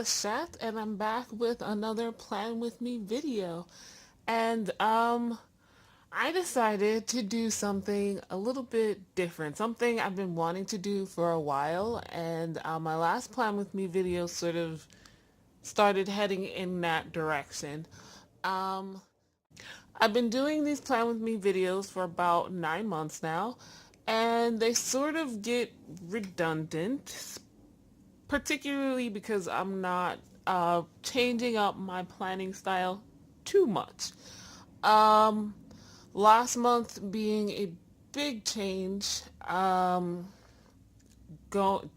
Shat, and I'm back with another Plan With Me video. And I decided to do something a little bit different, something I've been wanting to do for a while, and my last Plan With Me video sort of started heading in that direction. Um, I've been doing these Plan With Me videos for about 9 months now, and they sort of get redundant, particularly because I'm not changing up my planning style too much. Um, Last month being a big change, go,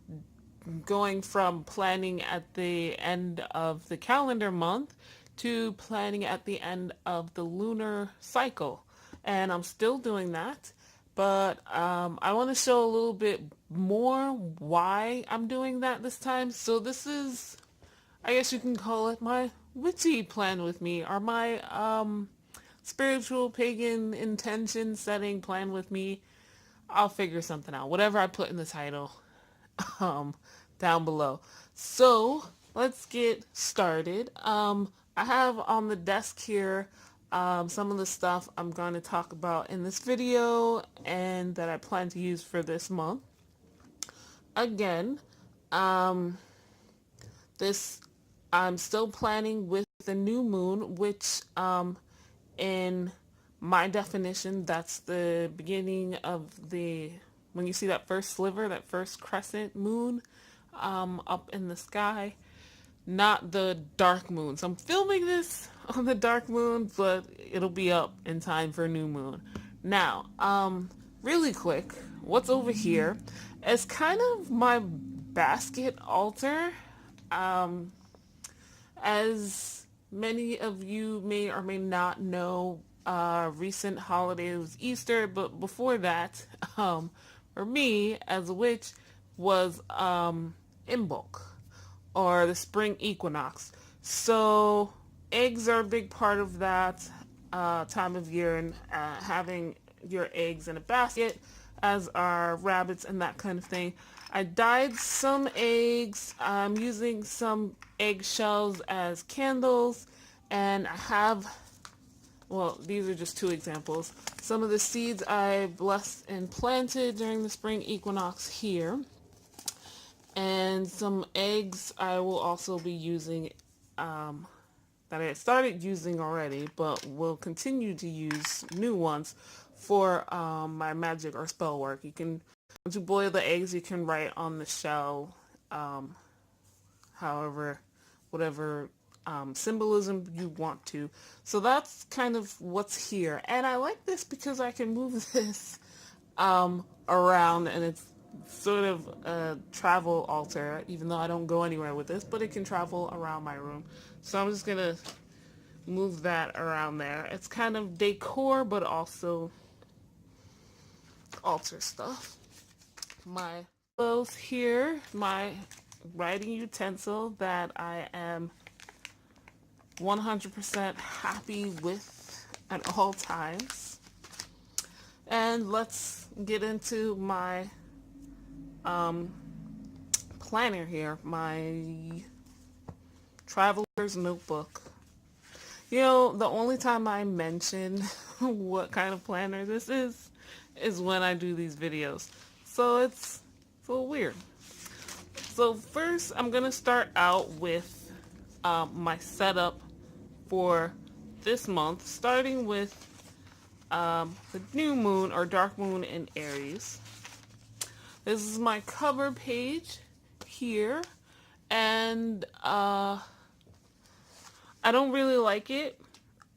going from planning at the end of the calendar month to planning at the end of the lunar cycle. And I'm still doing that, but I want to show a little bit more why I'm doing that this time. So this is, I guess you can call it my witchy plan with me, or my spiritual pagan intention setting plan with me. I'll figure something out. Whatever I put in the title, um, down below. So let's get started. I have on the desk here some of the stuff I'm going to talk about in this video and that I plan to use for this month. Again, um, this I'm still planning with the new moon, which in my definition, that's the beginning of the, when you see that first sliver, that first crescent moon up in the sky, not the dark moon. So I'm filming this on the dark moon, but it'll be up in time for new moon. Now, really quick, what's over here is kind of my basket altar. As many of you may or may not know, recent holiday was Easter, but before that, for me as a witch, was Imbolc, or the spring equinox. So eggs are a big part of that time of year, and having your eggs in a basket, as are rabbits and that kind of thing. I dyed some eggs. I'm using some eggshells as candles, and I have, well, these are just two examples. Some of the seeds I blessed and planted during the spring equinox here, and some eggs I will also be using, that I started using already, but will continue to use new ones for my magic or spell work. You can, once you boil the eggs, you can write on the shell, however, whatever symbolism you want to. So that's kind of what's here. And I like this because I can move this around, and it's sort of a travel altar, even though I don't go anywhere with this, but it can travel around my room. So I'm just going to move that around there. It's kind of decor, but also altar stuff. My clothes here, my writing utensil that I am 100% happy with at all times. And let's get into my planner here, my traveler's notebook. You know, the only time I mention what kind of planner this is when I do these videos. So it's a little weird. So first, I'm going to start out with my setup for this month, starting with the new moon or dark moon in Aries. This is my cover page here, and I don't really like it.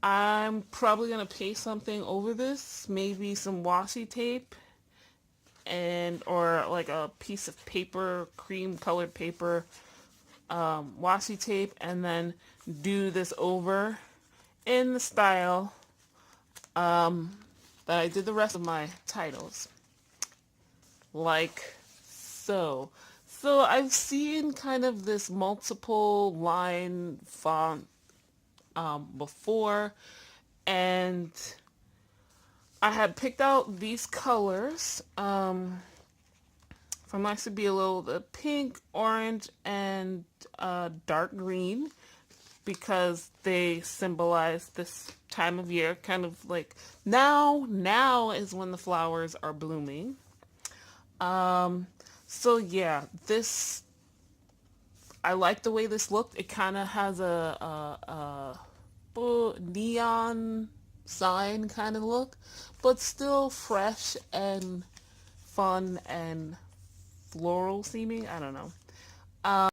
I'm probably going to paste something over this, maybe some washi tape, and or like a piece of paper, cream colored paper, washi tape, and then do this over in the style that I did the rest of my titles, like so. So I've seen kind of this multiple line font before, and I had picked out these colors from from my Stabilo, the pink, orange, and dark green, because they symbolize this time of year, kind of like now is when the flowers are blooming. So yeah, this, I like the way this looked. It kind of has a neon sign kind of look, but still fresh and fun and floral seeming. I don't know. I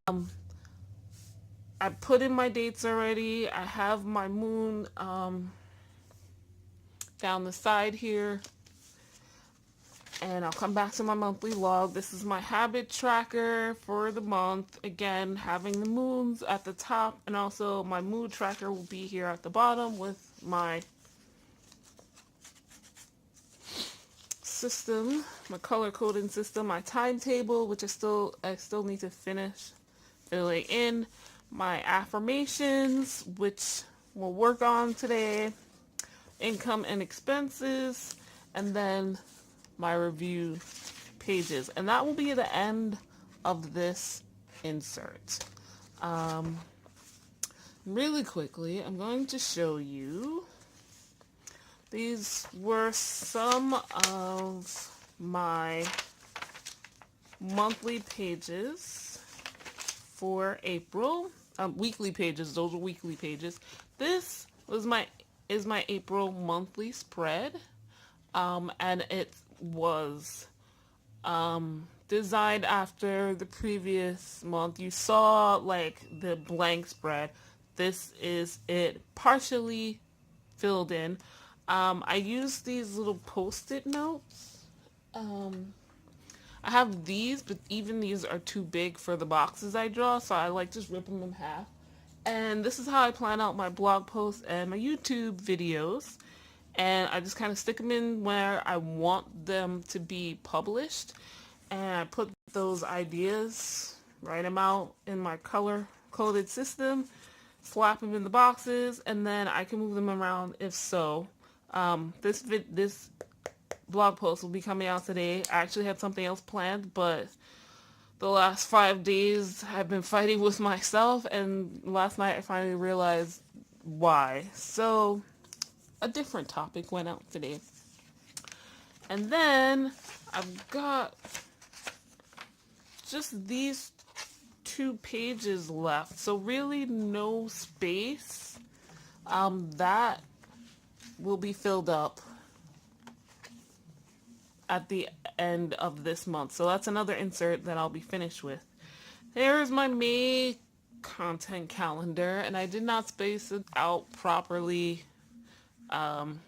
put in my dates already. I have my moon down the side here. And I'll come back to my monthly log. This is my habit tracker for the month. Again, having the moons at the top, and also my mood tracker will be here at the bottom with my system, my color coding system, my timetable, which I still need to finish filling in, my affirmations, which we'll work on today, income and expenses, and then my review pages. And that will be the end of this insert. Really quickly, I'm going to show you, these were some of my monthly pages for April. Weekly pages, those are weekly pages. This was my April monthly spread. And it was designed after the previous month. You saw like the blank spread. This is it partially filled in. I used these little post-it notes. I have these, but even these are too big for the boxes I draw, so I like just ripping them in half. And this is how I plan out my blog posts and my YouTube videos. And I just kind of stick them in where I want them to be published. And I put those ideas, write them out in my color-coded system, slap them in the boxes, and then I can move them around if so. This blog post will be coming out today. I actually had something else planned, but the last 5 days I've been fighting with myself, and last night I finally realized why. So a different topic went out today. And then I've got just these 2 pages left, so really no space. That will be filled up at the end of this month. So that's another insert that I'll be finished with. There's my May content calendar, and I did not space it out properly. And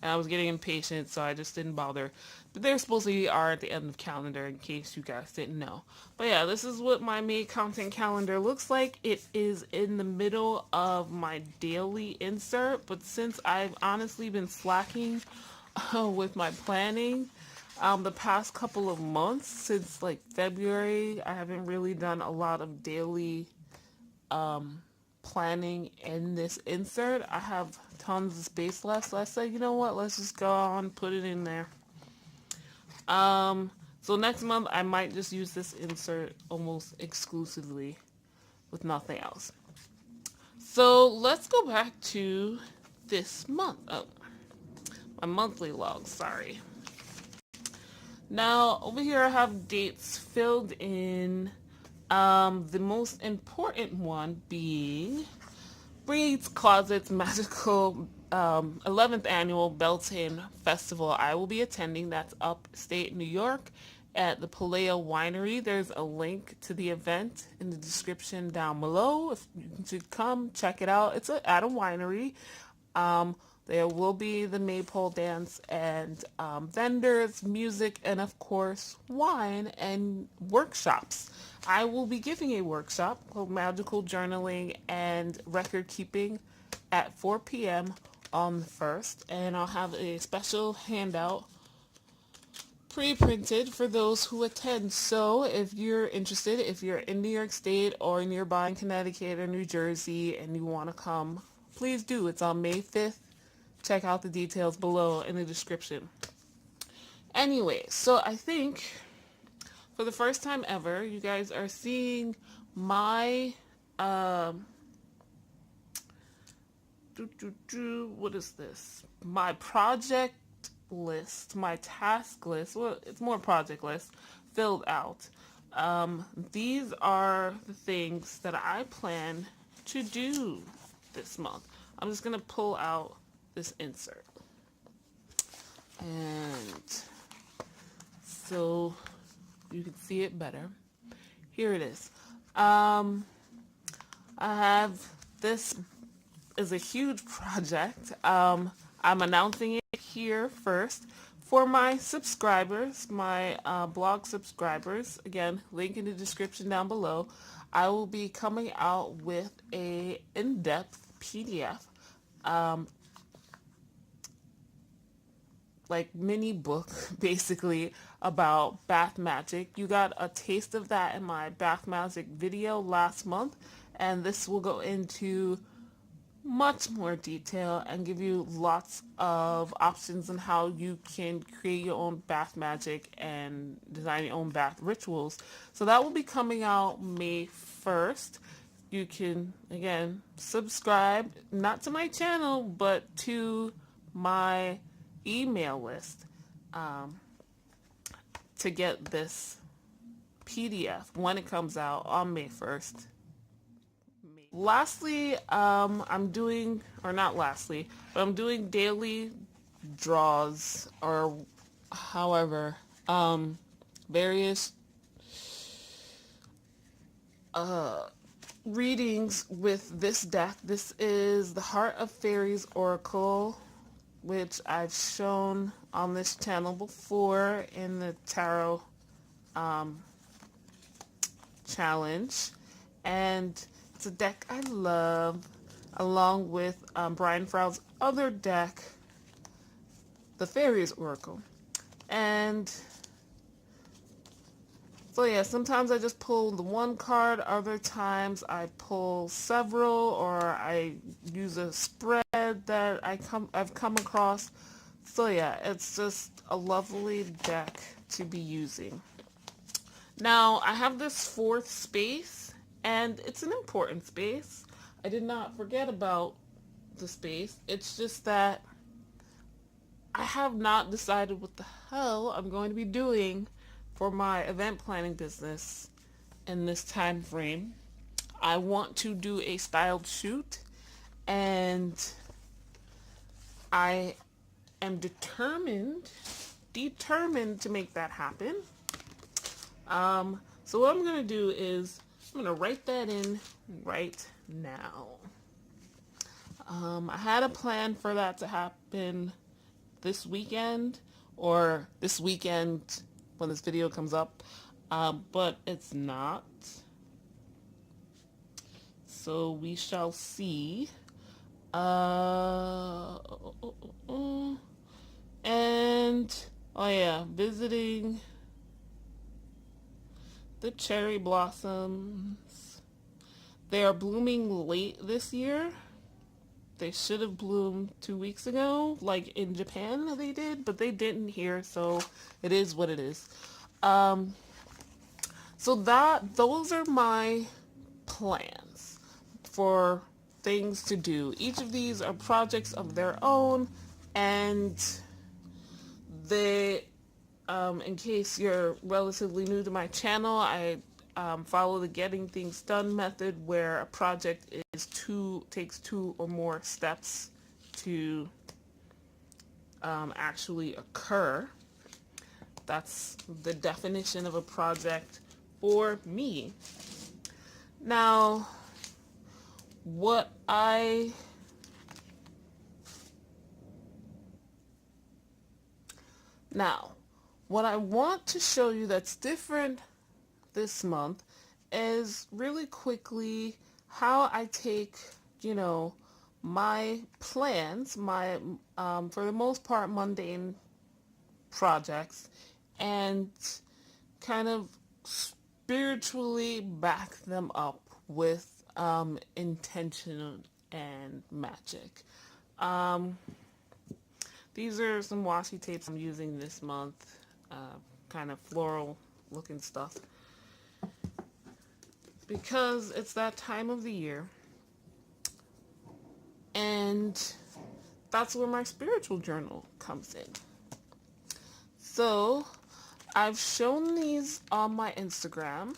I was getting impatient, so I just didn't bother. But they're supposed to be at the end of calendar, in case you guys didn't know. But yeah, this is what my May content calendar looks like. It is in the middle of my daily insert, but since I've honestly been slacking with my planning the past couple of months, since like February, I haven't really done a lot of daily planning in this insert. I have tons of space left, so I said, you know what, let's just go on, put it in there. So next month I might just use this insert almost exclusively with nothing else. So let's go back to this month. Oh, my monthly log, sorry. Now over here I have dates filled in. The most important one being Brid's Closet's magical 11th annual Beltane Festival. I will be attending. That's upstate New York at the Paleo Winery. There's a link to the event in the description down below. If you should come, check it out. It's at a winery. There will be the maypole dance and vendors, music, and of course wine and workshops. I will be giving a workshop called Magical Journaling and Record Keeping at 4 p.m. on the 1st, and I'll have a special handout pre-printed for those who attend. So if you're interested, if you're in New York State or nearby in Connecticut or New Jersey and you want to come, please do. It's on May 5th. Check out the details below in the description. Anyway, so I think for the first time ever, you guys are seeing my, what is this? My project list, my task list. Well, it's more project list filled out. These are the things that I plan to do this month. I'm just going to pull out this insert. And so you can see it better. Here it is. I have, this is a huge project. I'm announcing it here first. For my subscribers, my blog subscribers, again, link in the description down below, I will be coming out with a in-depth PDF, like mini book, basically, about bath magic. You got a taste of that in my bath magic video last month, and this will go into much more detail and give you lots of options on how you can create your own bath magic and design your own bath rituals. So that will be coming out May 1st. You can, again, subscribe, not to my channel, but to my email list to get this PDF when it comes out on May 1st. Lastly, I'm doing, or not lastly, but I'm doing daily draws, or however, various readings with this deck. This is the Heart of Faeries Oracle, which I've shown on this channel before in the tarot challenge, and it's a deck I love, along with Brian Froud's other deck, the Faeries Oracle. And so yeah, sometimes I just pull the one card, other times I pull several, or I use a spread that I've come across. So yeah, it's just a lovely deck to be using. Now, I have this fourth space, and it's an important space. I did not forget about the space. It's just that I have not decided what the hell I'm going to be doing for my event planning business in this time frame. I want to do a styled shoot, and I am determined to make that happen. So what I'm going to do is I'm going to write that in right now. I had a plan for that to happen this weekend, or this weekend when this video comes up, but it's not. So we shall see. And, oh yeah, visiting the cherry blossoms. They are blooming late this year. They should have bloomed 2 weeks ago, like in Japan they did, but they didn't here, so it is what it is. So those are my plans for things to do. Each of these are projects of their own, and they, in case you're relatively new to my channel, I follow the getting things done method, where a project takes 2 or more steps to actually occur. That's the definition of a project for me. Now, what I want to show you that's different this month is really quickly how I take, my plans, my, for the most part, mundane projects, and kind of spiritually back them up with intention and magic. These are some washi tapes I'm using this month, kind of floral looking stuff. Because it's that time of the year. And that's where my spiritual journal comes in. So I've shown these on my Instagram.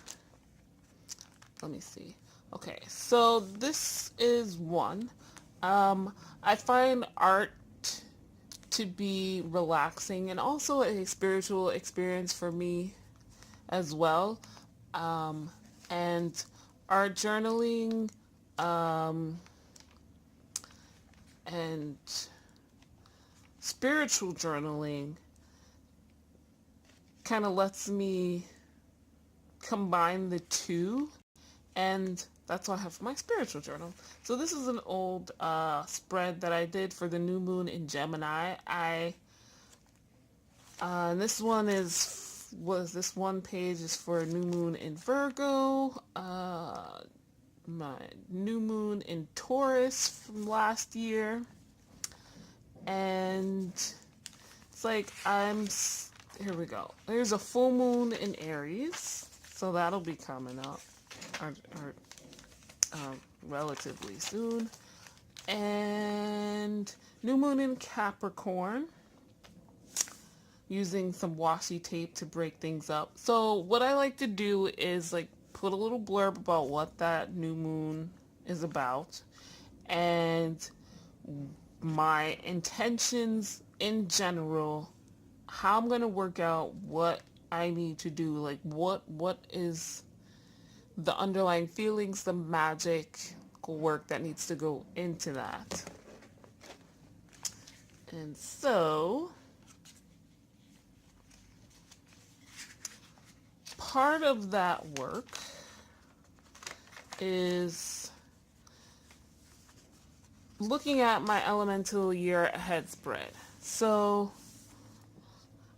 Let me see. Okay, so this is one. I find art to be relaxing and also a spiritual experience for me as well. And art journaling and spiritual journaling kind of lets me combine the two, and that's what I have for my spiritual journal. So this is an old spread that I did for the new moon in Gemini. This one this one page is for new moon in Virgo, my new moon in Taurus from last year, and it's like here we go. There's a full moon in Aries, so that'll be coming up relatively soon, and new moon in Capricorn, using some washi tape to break things up. So what I like to do is like put a little blurb about what that new moon is about and my intentions in general, how I'm going to work out what I need to do, like what is the underlying feelings, the magic work that needs to go into that. And so part of that work is looking at my elemental year ahead spread. So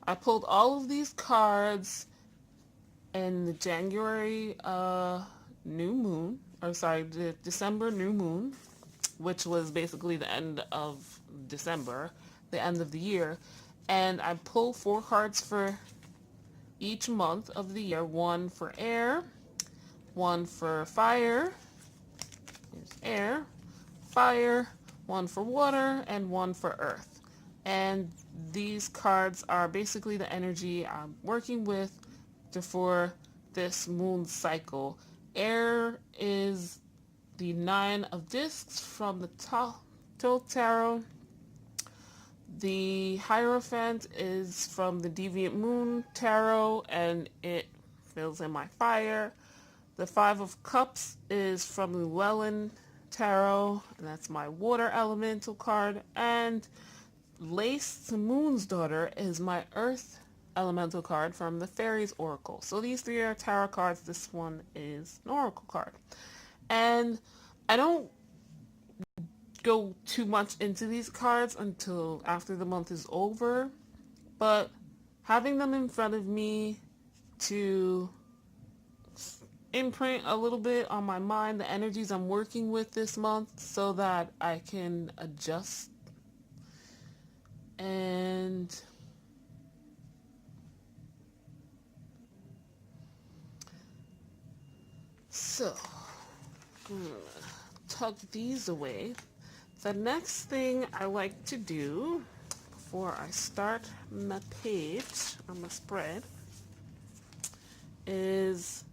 I pulled all of these cards in the January new moon, the December new moon, which was basically the end of December, the end of the year. And I pulled 4 cards for each month of the year, one for air, one for fire, here's air, fire, one for water, and one for earth. And these cards are basically the energy I'm working with for this moon cycle. Air is the 9 of discs from the Tilt Tarot. The Hierophant is from the Deviant Moon Tarot, and it fills in my fire. The 5 of Cups is from the Llewellyn Tarot, and that's my water elemental card. And Lace the Moon's Daughter is my earth elemental card from the Faeries Oracle. So these 3 are tarot cards. This one is an oracle card. And I don't go too much into these cards until after the month is over, but having them in front of me to imprint a little bit on my mind the energies I'm working with this month so that I can adjust. And so I'm gonna tuck these away. The next thing I like to do before I start my page on my spread is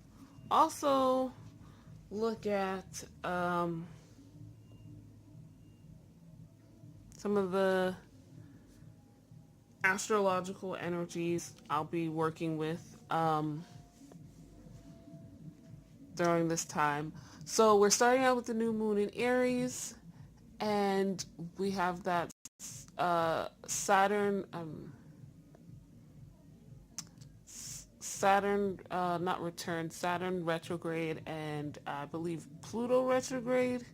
also look at some of the astrological energies I'll be working with during this time. So we're starting out with the new moon in Aries, and we have that Saturn retrograde, and I believe Pluto retrograde.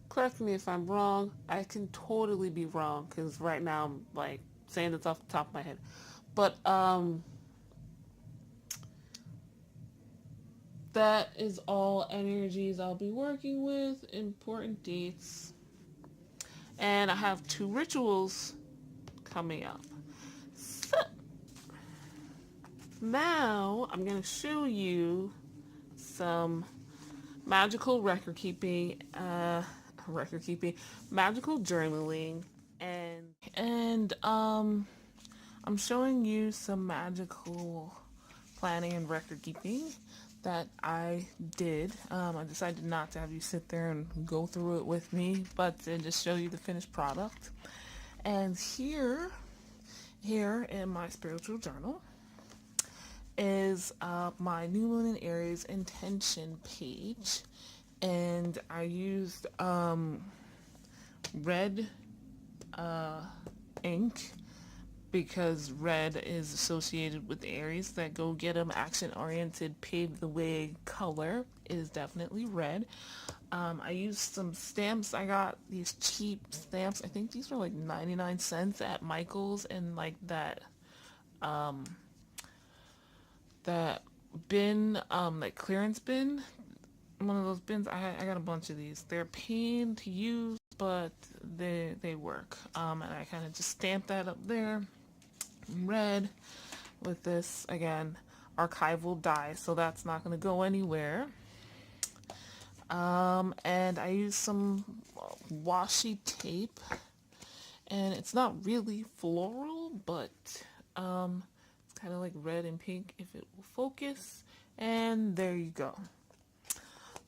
Correct me if I'm wrong. I can totally be wrong because right now I'm like saying this off the top of my head. But that is all energies I'll be working with, important dates. And I have 2 rituals coming up. So, Now I'm going to show you some magical record keeping, magical journaling, and I'm showing you some magical planning and record keeping that I did. I decided not to have you sit there and go through it with me, but to just show you the finished product. And here in my spiritual journal is my new moon in Aries intention page, and I used red ink because red is associated with Aries. That go get 'em, action oriented, pave the way color is definitely red. I used some stamps. I got these cheap stamps. I think these were like 99 cents at Michael's, and like that bin, like clearance bin, one of those bins. I got a bunch of these. They're pain to use, but they work. And I kind of just stamped that up there in red with this, again, archival dye, so that's not going to go anywhere. And I used some washi tape, and it's not really floral, but it's kind of like red and pink if it will focus. And there you go.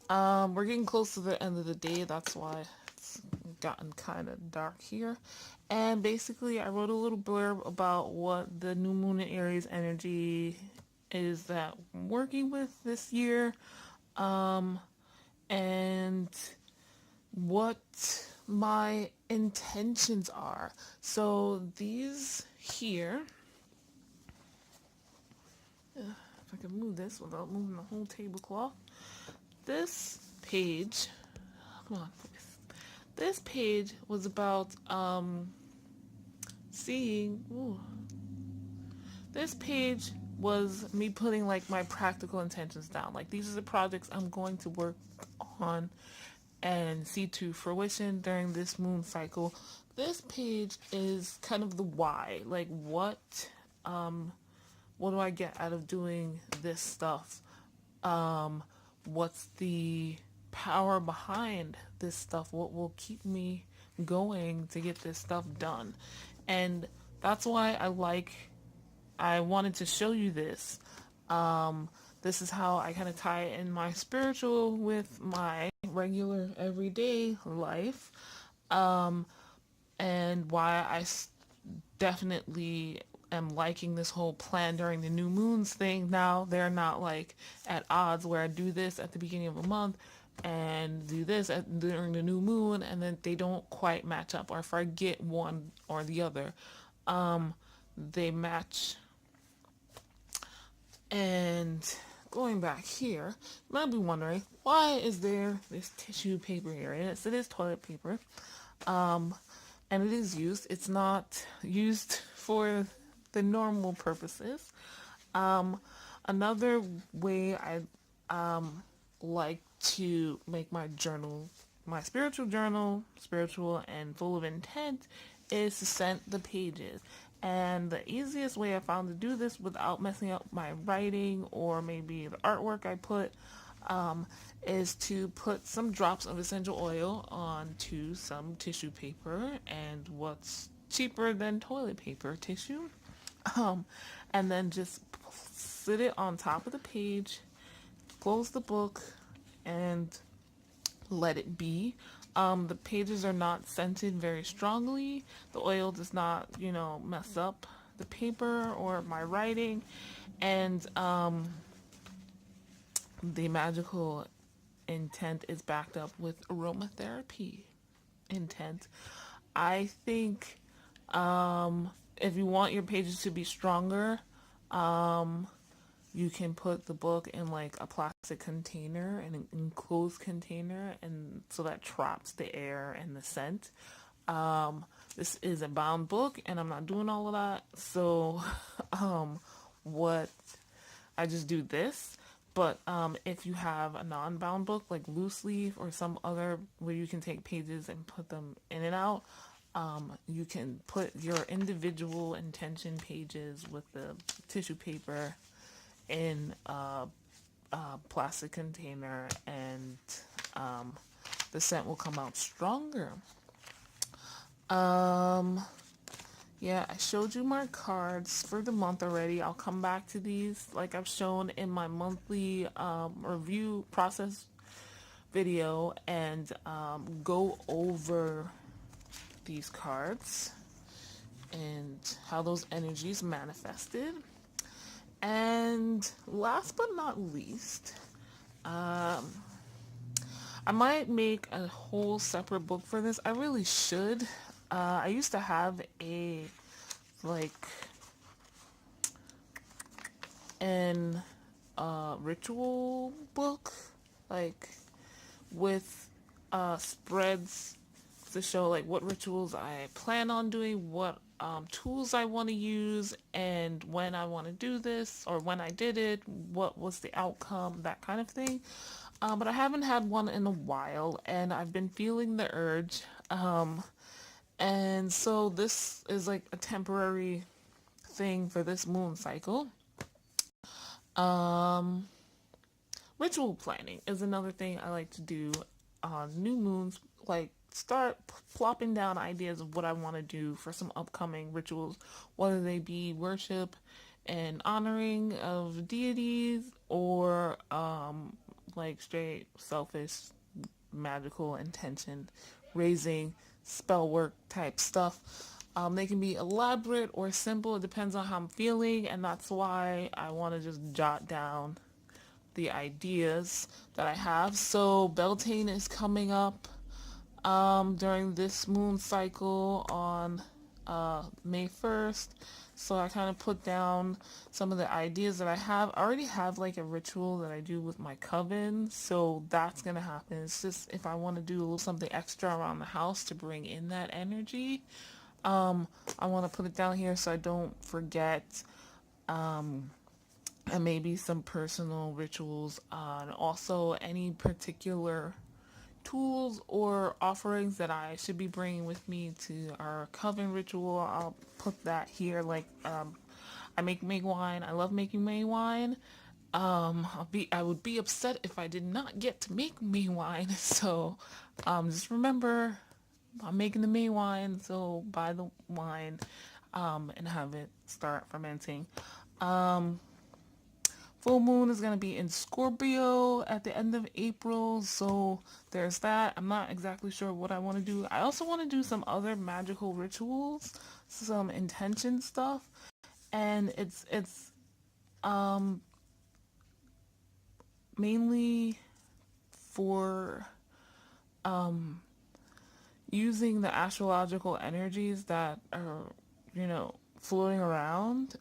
We're getting close to the end of the day, that's why it's gotten kind of dark here. And basically I wrote a little blurb about what the new moon in Aries energy is that I'm working with this year, and what my intentions are. So these here, if I can move this without moving the whole tablecloth. This page, come on, focus. This page was about seeing. Ooh, this page was me putting like my practical intentions down. Like, these are the projects I'm going to work on and see to fruition during this moon cycle. This page is kind of the why. Like, what do I get out of doing this stuff? What's the power behind this stuff? What will keep me going to get this stuff done? And that's why I wanted to show you this. This is how I kind of tie in my spiritual with my regular everyday life, and why definitely am liking this whole plan during the new moons thing. Now they're not like at odds where I do this at the beginning of a month and do this during the new moon, and then they don't quite match up, or if I get one or the other, they match. And going back here, you might be wondering, why is there this tissue paper here? And it is toilet paper, and it is used. It's not used for the normal purposes. Another way I like to make my journal, my spiritual journal, spiritual and full of intent, is to scent the pages. And the easiest way I found to do this without messing up my writing or maybe the artwork I put, is to put some drops of essential oil onto some tissue paper. And what's cheaper than toilet paper? Tissue. And then just sit it on top of the page, close the book, and let it be. The pages are not scented very strongly. The oil does not, mess up the paper or my writing. And the magical intent is backed up with aromatherapy intent. I think if you want your pages to be stronger, you can put the book in like a plastic container, an enclosed container, and so that traps the air and the scent. This is a bound book, and I'm not doing all of that. So, what I just do this. But if you have a non-bound book like loose leaf or some other where you can take pages and put them in and out, you can put your individual intention pages with the tissue paper in a plastic container, and the scent will come out stronger. Yeah, I showed you my cards for the month already. I'll come back to these like I've shown in my monthly review process video, and go over these cards and how those energies manifested. And last but not least, I might make a whole separate book for this. I really should. I used to have a an ritual book, like with spreads to show like what rituals I plan on doing, what tools I want to use, and when I want to do this, or when I did it, what was the outcome, that kind of thing. But I haven't had one in a while, and I've been feeling the urge. And so this is like a temporary thing for this moon cycle. Ritual planning is another thing I like to do on new moons, like start plopping down ideas of what I want to do for some upcoming rituals, whether they be worship and honoring of deities, or like straight selfish magical intention raising spell work type stuff. They can be elaborate or simple. It depends on how I'm feeling, and that's why I want to just jot down the ideas that I have. So Beltane is coming up during this moon cycle on May 1st. So I kind of put down some of the ideas that I have. I already have like a ritual that I do with my coven, so that's going to happen. It's just if I want to do a little something extra around the house to bring in that energy, I want to put it down here so I don't forget. And maybe some personal rituals, and also any particular tools or offerings that I should be bringing with me to our coven ritual. I'll put that here. Like I make May wine. I love making May wine. I would be upset if I did not get to make May wine. So just remember, I'm making the May wine, so buy the wine and have it start fermenting. Full moon is going to be in Scorpio at the end of April, so there's that. I'm not exactly sure what I want to do. I also want to do some other magical rituals, some intention stuff, and it's mainly for using the astrological energies that are, floating around.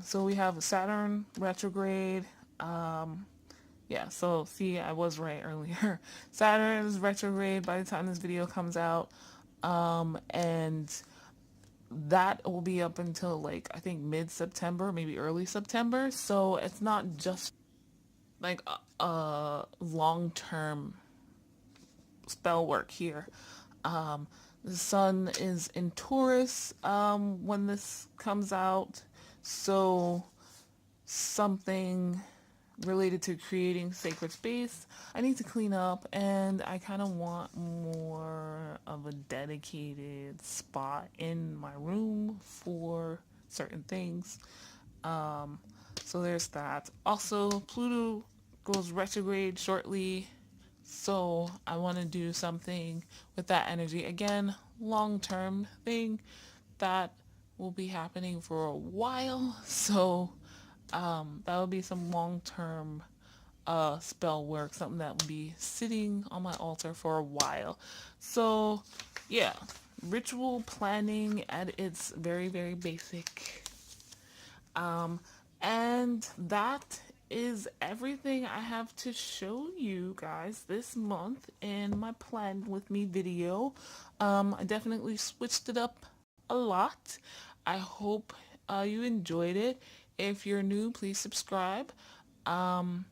So we have Saturn retrograde. Yeah, so see, I was right earlier. Saturn is retrograde by the time this video comes out. And that will be up until like, I think mid-September, maybe early September. So it's not just like a long-term spell work here. The sun is in Taurus when this comes out, so something related to creating sacred space I need to clean up, and I kind of want more of a dedicated spot in my room for certain things. So there's that. Also, Pluto goes retrograde shortly, so I want to do something with that energy. Again, long-term thing that will be happening for a while. So that will be some long-term spell work, something that will be sitting on my altar for a while. So yeah, ritual planning at its very, very basic. And that is everything I have to show you guys this month in my plan with me video. I definitely switched it up a lot. I hope you enjoyed it. If you're new, please subscribe. And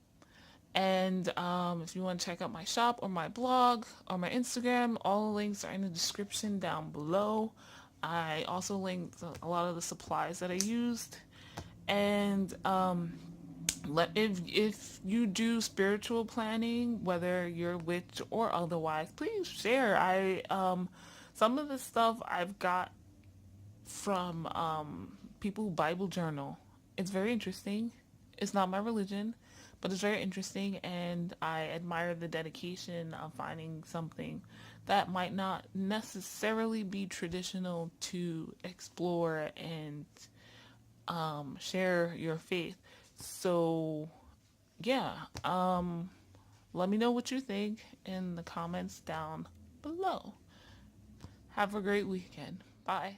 if you want to check out my shop or my blog or my Instagram, all the links are in the description down below. I also linked a lot of the supplies that I used. And If you do spiritual planning, whether you're witch or otherwise, please share. I some of the stuff I've got from people who Bible journal. It's very interesting. It's not my religion, but it's very interesting, and I admire the dedication of finding something that might not necessarily be traditional to explore and share your faith. So, yeah, let me know what you think in the comments down below. Have a great weekend. Bye.